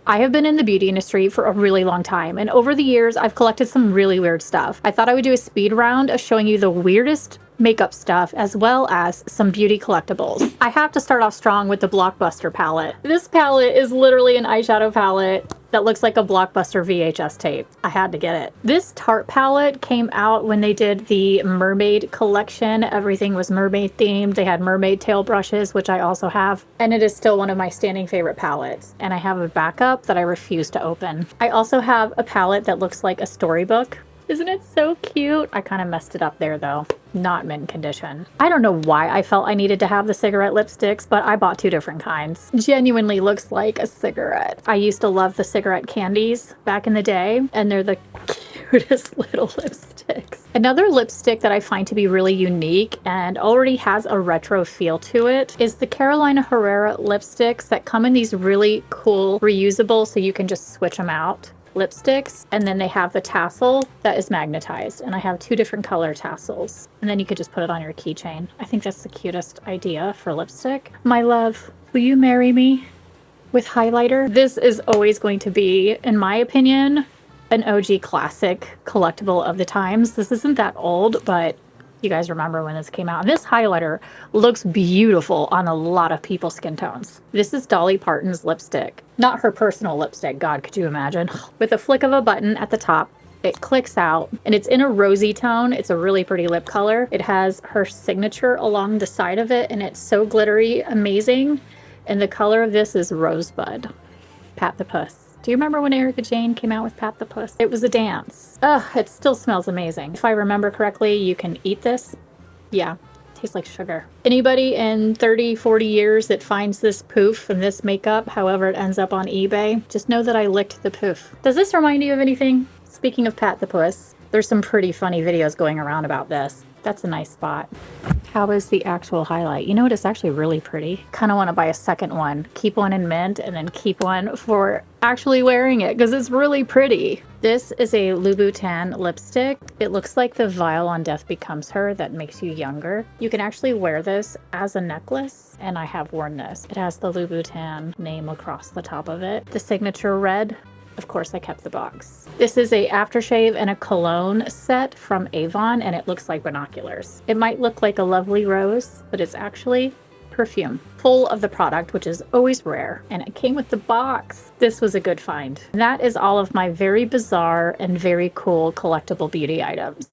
I have been in the beauty industry for a really long time, and over the years, I've collected some really weird stuff. I thought I would do a speed round of showing you the weirdest makeup stuff as well as some beauty collectibles. I have to start off strong with the Blockbuster palette. This palette is literally an eyeshadow palette that looks like a Blockbuster VHS tape. I had to get it. This Tarte palette came out when they did the mermaid collection. Everything was mermaid themed. They had mermaid tail brushes, which I also have, and it is still one of my standing favorite palettes. And I have a backup that I refuse to open. I also have a palette that looks like a storybook. Isn't it so cute? I kind of messed it up there though. Not mint condition. I don't know why I felt I needed to have the cigarette lipsticks, but I bought two different kinds. Genuinely looks like a cigarette. I used to love the cigarette candies back in the day, and they're the cutest little lipsticks. Another lipstick that I find to be really unique and already has a retro feel to it is the Carolina Herrera lipsticks that come in these really cool reusable, so you can just switch them out lipsticks, and then they have the tassel that is magnetized, and I have two different color tassels, and then you could just put it on your keychain. I think that's the cutest idea for lipstick. My love, will you marry me with highlighter? This is always going to be, in my opinion, an OG classic collectible of the times. This isn't that old, but you guys remember when this came out. And this highlighter looks beautiful on a lot of people's skin tones. This is Dolly Parton's lipstick. Not her personal lipstick, God, could you imagine? With a flick of a button at the top, it clicks out, and it's in a rosy tone. It's a really pretty lip color. It has her signature along the side of it, and it's so glittery, amazing. And the color of this is Rosebud. Pat the Puss. Do you remember when Erica Jane came out with Pat the Puss? It was a dance. Ugh, it still smells amazing. If I remember correctly, you can eat this. Yeah, tastes like sugar. Anybody in 30, 40 years that finds this poof and this makeup, however it ends up on eBay, just know that I licked the poof. Does this remind you of anything? Speaking of Pat the Puss, there's some pretty funny videos going around about this. That's a nice spot. How is the actual highlight? You know what? It's actually really pretty. Kind of want to buy a second one. Keep one in mint and then keep one for actually wearing it because it's really pretty. This is a Louboutin lipstick. It looks like the vial on Death Becomes Her that makes you younger. You can actually wear this as a necklace, and I have worn this. It has the Louboutin name across the top of it. The signature red. Of course, I kept the box. This is a aftershave and a cologne set from Avon, and it looks like binoculars. It might look like a lovely rose, but it's actually perfume. Full of the product, which is always rare, and it came with the box. This was a good find. And that is all of my very bizarre and very cool collectible beauty items.